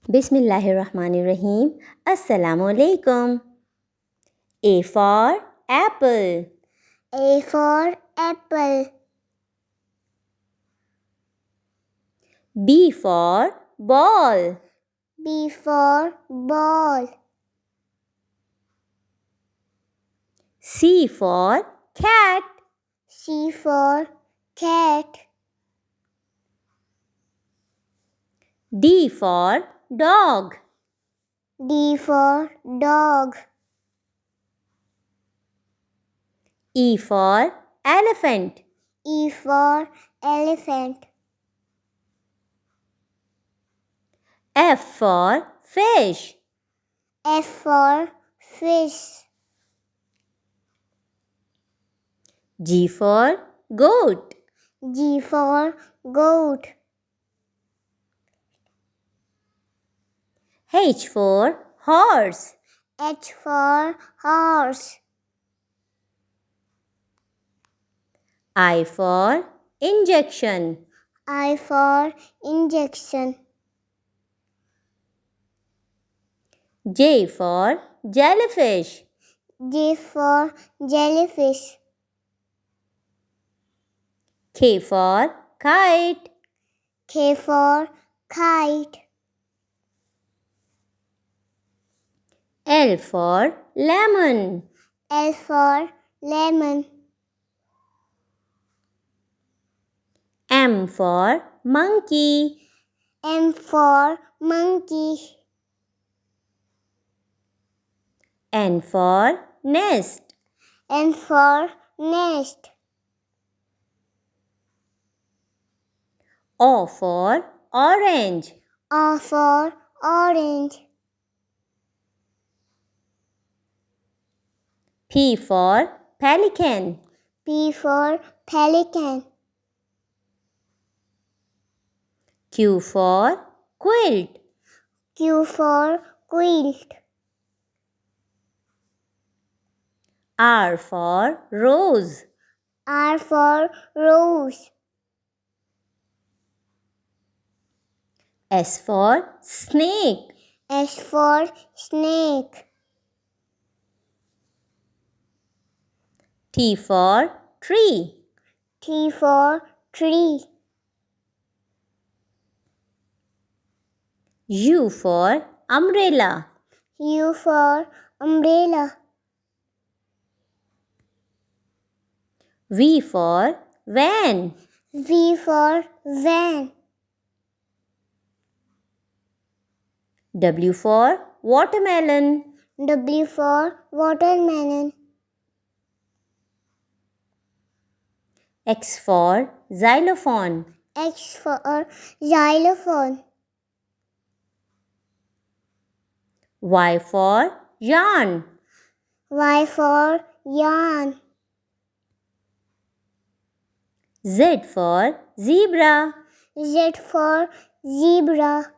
Bismillahirrahmanirrahim. Assalamu alaikum. A for apple. A for apple. B for ball. B for ball. C for cat. C for cat. D for dog. D for dog. E for elephant. E for elephant. F for fish. F for fish. G for goat. G for goat. H for horse. H for horse. I for injection. I for injection. J for jellyfish. J for jellyfish. K for kite. K for kite. L for lemon. L for lemon. M for monkey. M for monkey. N for nest. N for nest. O for orange. O for orange. P for pelican. P for pelican. Q for quilt. Q for quilt. R for rose. R for rose. S for snake. S for snake. T for tree. T for tree. U for umbrella. U for umbrella. V for van. V for van. W for watermelon. W for watermelon. X for xylophone. X for xylophone. Y for yarn. Y for yarn. Z for zebra. Z for zebra.